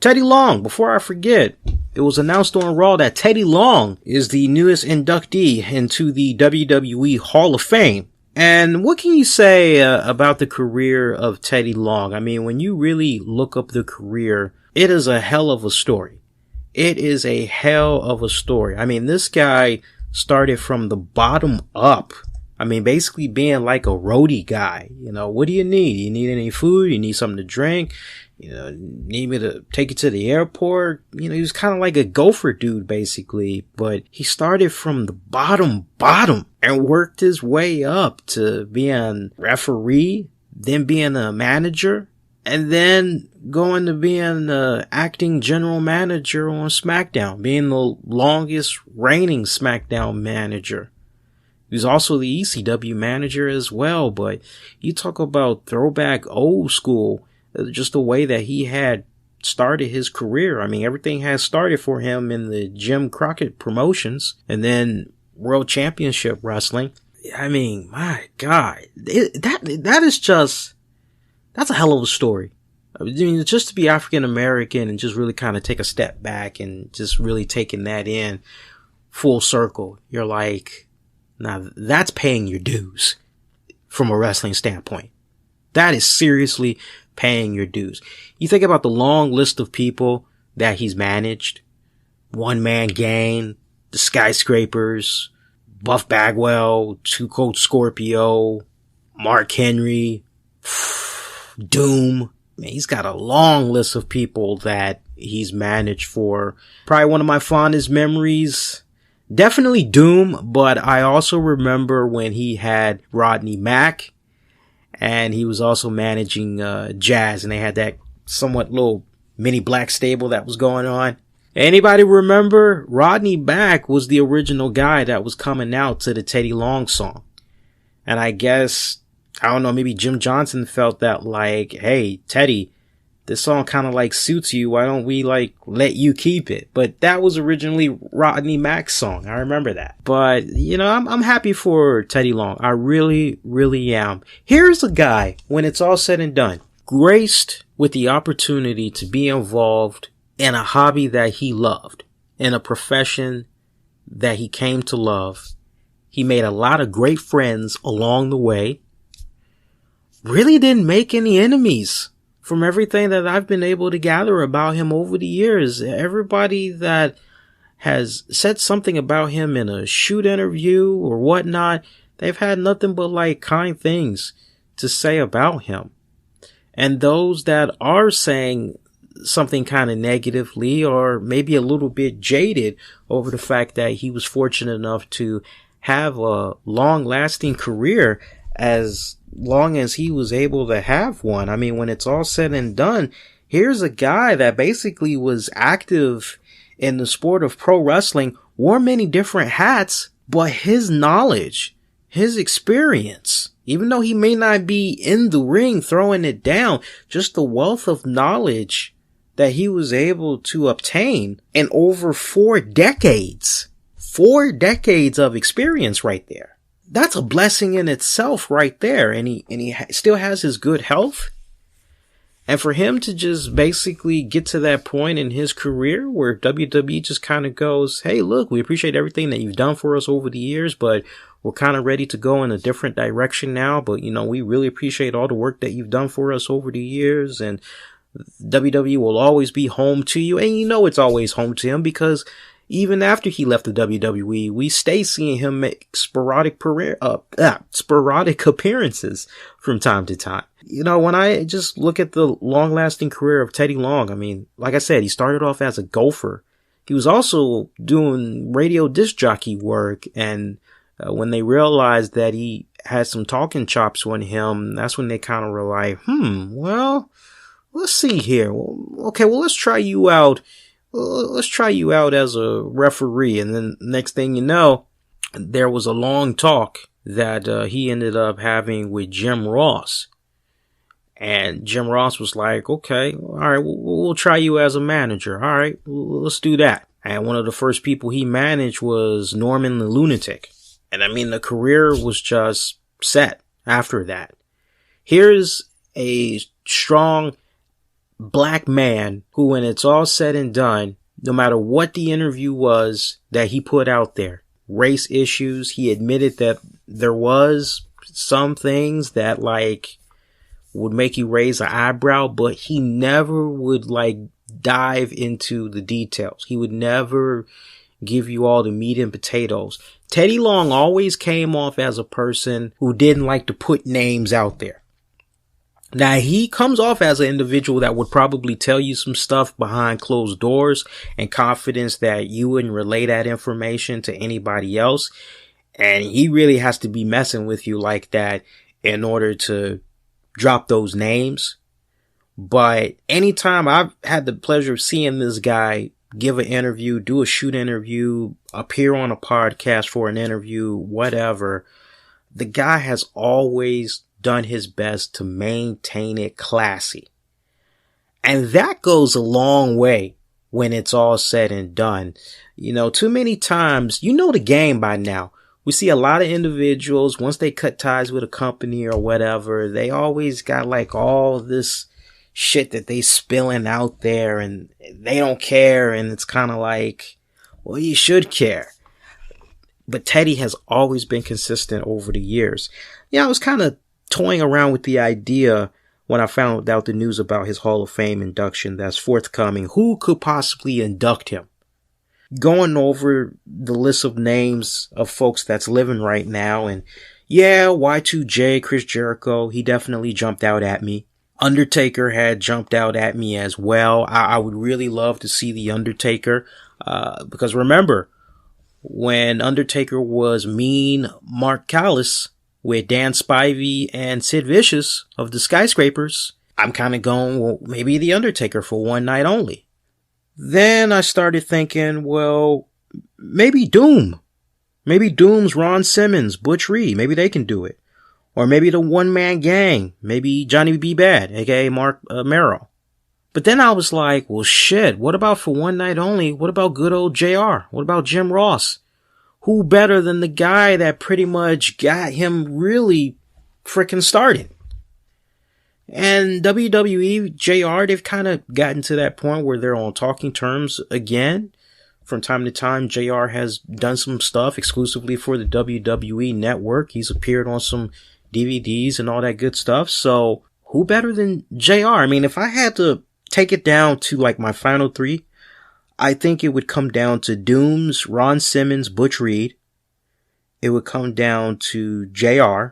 Teddy Long, before I forget, it was announced on Raw that Teddy Long is the newest inductee into the WWE Hall of Fame. And what can you say about the career of Teddy Long? I mean, when you really look up the career, it is a hell of a story. It is a hell of a story. I mean, this guy started from the bottom up. I mean, basically being like a roadie guy. You know, what do you need? You need any food? You need something to drink? You know, need me to take you to the airport? You know, he was kind of like a gopher dude, basically. But he started from the bottom and worked his way up to being referee, then being a manager, and then going to being the acting general manager on SmackDown, being the longest reigning SmackDown manager. He was also the ECW manager as well, but you talk about throwback old school, just the way that he had started his career. I mean, everything has started for him in the Jim Crockett promotions and then World Championship Wrestling. I mean, my God, that is just, that's a hell of a story. I mean, just to be African American and just really kind of take a step back and just really taking that in full circle. You're like, now that's paying your dues from a wrestling standpoint. That is seriously paying your dues. You think about the long list of people that he's managed. One Man Gang, the Skyscrapers, Buff Bagwell, Too Cold Scorpio, Mark Henry, Doom. Man, he's got a long list of people that he's managed for. Probably one of my fondest memories, definitely Doom, but I also remember when he had Rodney Mack, and he was also managing Jazz, and they had that somewhat little mini black stable that was going on. Anybody remember? Rodney Mack was the original guy that was coming out to the Teddy Long song. And I guess, I don't know, maybe Jim Johnson felt that like, hey, Teddy, this song kind of like suits you. Why don't we like let you keep it? But that was originally Rodney Mack's song. I remember that. But, you know, I'm happy for Teddy Long. I really, really am. Here's a guy, when it's all said and done, graced with the opportunity to be involved in a hobby that he loved, in a profession that he came to love. He made a lot of great friends along the way. Really didn't make any enemies. From everything that I've been able to gather about him over the years, everybody that has said something about him in a shoot interview or whatnot, they've had nothing but like kind things to say about him. And those that are saying something kind of negatively or maybe a little bit jaded over the fact that he was fortunate enough to have a long-lasting career as long as he was able to have one. I mean, when it's all said and done, here's a guy that basically was active in the sport of pro wrestling, wore many different hats, but his knowledge, his experience, even though he may not be in the ring throwing it down, just the wealth of knowledge that he was able to obtain in over 4 decades. 4 decades of experience right there. That's a blessing in itself right there. And he still has his good health. And for him to just basically get to that point in his career where WWE just kind of goes, hey, look, we appreciate everything that you've done for us over the years, but we're kind of ready to go in a different direction now. But, you know, we really appreciate all the work that you've done for us over the years. And WWE will always be home to you. And you know it's always home to him because even after he left the WWE, we stay seeing him make sporadic appearances from time to time. You know, when I just look at the long-lasting career of Teddy Long, I mean, like I said, he started off as a gopher. He was also doing radio disc jockey work, and when they realized that he had some talking chops on him, that's when they kind of were like, well, let's see here. Okay, well, let's try you out. Let's try you out as a referee. And then next thing you know, there was a long talk that he ended up having with Jim Ross. And Jim Ross was like, okay, all right, we'll try you as a manager. All right, let's do that. And one of the first people he managed was Norman the Lunatic. And I mean, the career was just set after that. Here's a strong black man who, when it's all said and done, no matter what the interview was that he put out there, race issues, he admitted that there was some things that like would make you raise an eyebrow, but he never would like dive into the details. He would never give you all the meat and potatoes. Teddy Long always came off as a person who didn't like to put names out there. Now, he comes off as an individual that would probably tell you some stuff behind closed doors and confidence that you wouldn't relay that information to anybody else. And he really has to be messing with you like that in order to drop those names. But anytime I've had the pleasure of seeing this guy give an interview, do a shoot interview, appear on a podcast for an interview, whatever, the guy has always done his best to maintain it classy. And that goes a long way when it's all said and done. You know, too many times, you know the game by now. We see a lot of individuals, once they cut ties with a company or whatever, they always got like all this shit that they spilling out there and they don't care. And it's kind of like, well, you should care. But Teddy has always been consistent over the years. Yeah, I was kind of toying around with the idea when I found out the news about his Hall of Fame induction that's forthcoming. Who could possibly induct him? Going over the list of names of folks that's living right now, and yeah, Y2J, Chris Jericho, he definitely jumped out at me. Undertaker had jumped out at me as well. I would really love to see the Undertaker, because remember, when Undertaker was Mean Mark Callis with Dan Spivey and Sid Vicious of the Skyscrapers, I'm kind of going, well, maybe the Undertaker for one night only. Then I started thinking, well, maybe Doom. Maybe Doom's Ron Simmons, Butch Reed. Maybe they can do it. Or maybe the One Man Gang. Maybe Johnny B. Bad, aka Mark Merrill. But then I was like, well, shit, what about for one night only? What about good old JR? What about Jim Ross? Who better than the guy that pretty much got him really freaking started? And WWE, JR, they've kind of gotten to that point where they're on talking terms again. From time to time, JR has done some stuff exclusively for the WWE network. He's appeared on some DVDs and all that good stuff. So who better than JR? I mean, if I had to take it down to like my final three, I think it would come down to Doom's Ron Simmons, Butch Reed. It would come down to JR.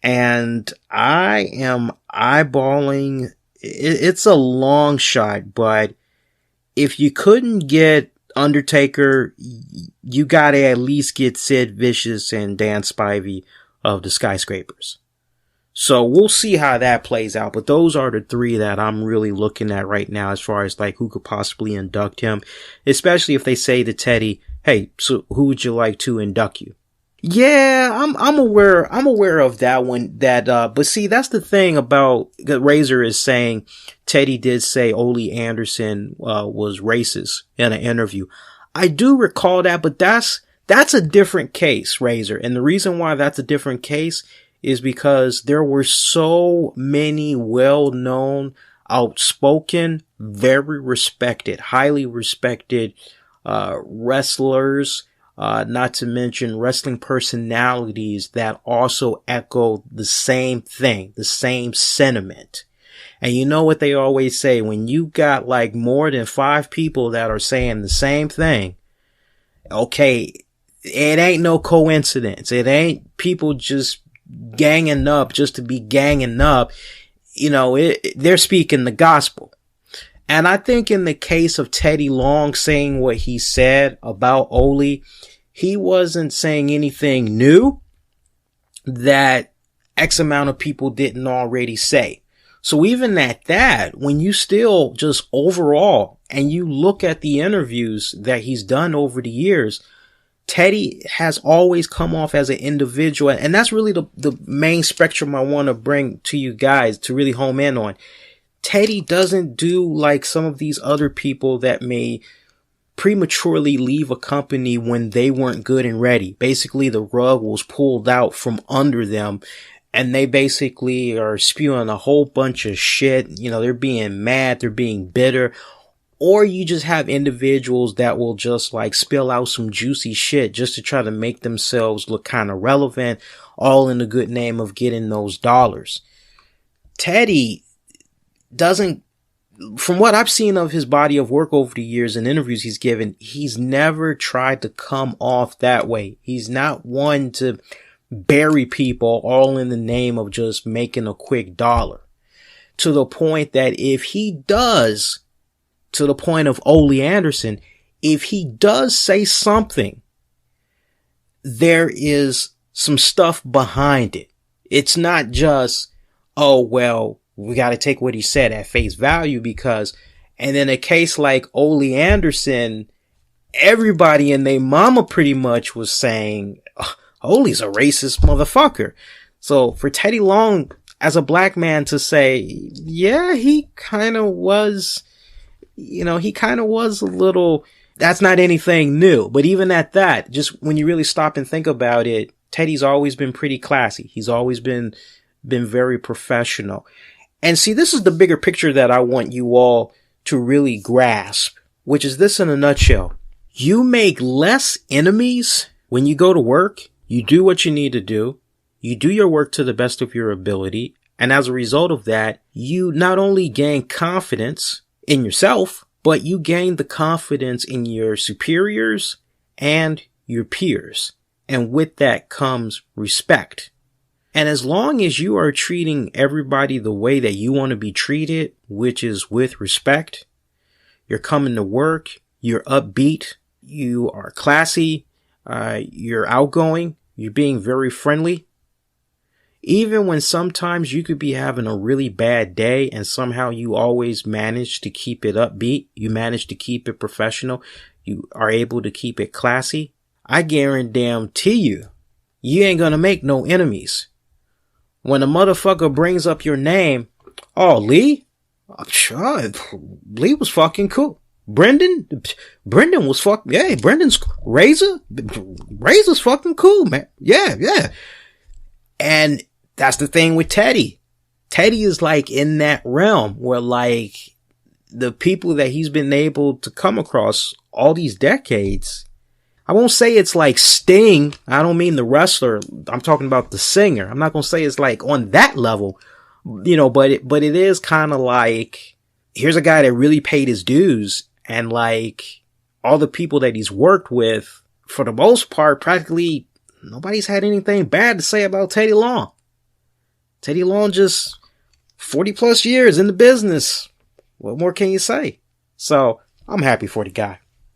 And I am eyeballing, it's a long shot, but if you couldn't get Undertaker, you gotta at least get Sid Vicious and Dan Spivey of the Skyscrapers. So we'll see how that plays out, but those are the three that I'm really looking at right now as far as like who could possibly induct him, especially if they say to Teddy, hey, so who would you like to induct you? Yeah, I'm aware of that one, but see, that's the thing about Razor is saying Teddy did say Ole Anderson, was racist in an interview. I do recall that, but that's a different case, Razor. And the reason why that's a different case is because there were so many well-known, outspoken, very respected, highly respected, wrestlers, not to mention wrestling personalities that also echo the same thing, the same sentiment. And you know what they always say, when you got like more than 5 people that are saying the same thing, okay, it ain't no coincidence. It ain't people just ganging up just to be ganging up. You know, they're speaking the gospel. And I think in the case of Teddy Long saying what he said about Ole, he wasn't saying anything new that X amount of people didn't already say. So even at that, when you still just overall, and you look at the interviews that he's done over the years, Teddy has always come off as an individual. And that's really the main spectrum I want to bring to you guys to really home in on. Teddy doesn't do like some of these other people that may prematurely leave a company when they weren't good and ready. Basically, the rug was pulled out from under them and they basically are spewing a whole bunch of shit. You know, they're being mad, they're being bitter. Or you just have individuals that will just like spill out some juicy shit just to try to make themselves look kind of relevant, all in the good name of getting those dollars. Teddy doesn't, from what I've seen of his body of work over the years and interviews he's given, he's never tried to come off that way. He's not one to bury people all in the name of just making a quick dollar. To the point that if he does, to the point of Ole Anderson, if he does say something, there is some stuff behind it. It's not just, oh, well, we got to take what he said at face value because, and in a case like Ole Anderson, everybody and their mama pretty much was saying, oh, Ole's a racist motherfucker. So for Teddy Long, as a black man, to say, yeah, he kind of was, you know, he kind of was a little, that's not anything new. But even at that, just when you really stop and think about it, Teddy's always been pretty classy. He's always been very professional. And see, this is the bigger picture that I want you all to really grasp, which is this in a nutshell. You make less enemies when you go to work. You do what you need to do. You do your work to the best of your ability. And as a result of that, you not only gain confidence in yourself, but you gain the confidence in your superiors and your peers. And with that comes respect. And as long as you are treating everybody the way that you want to be treated, which is with respect, you're coming to work, you're upbeat, you are classy, you're outgoing, you're being very friendly. Even when sometimes you could be having a really bad day and somehow you always manage to keep it upbeat, you manage to keep it professional, you are able to keep it classy, I guarantee you ain't gonna make no enemies. When a motherfucker brings up your name, oh, Lee? Sure, Lee was fucking cool. Brendan was yeah, Brendan's Razor's fucking cool, man. Yeah. And that's the thing with Teddy. Teddy is like in that realm where like the people that he's been able to come across all these decades, I won't say it's like Sting. I don't mean the wrestler. I'm talking about the singer. I'm not going to say it's like on that level, you know, but it is kind of like, here's a guy that really paid his dues, and like all the people that he's worked with, for the most part, practically nobody's had anything bad to say about Teddy Long. Teddy Long just 40 plus years in the business. What more can you say? So I'm happy for the guy.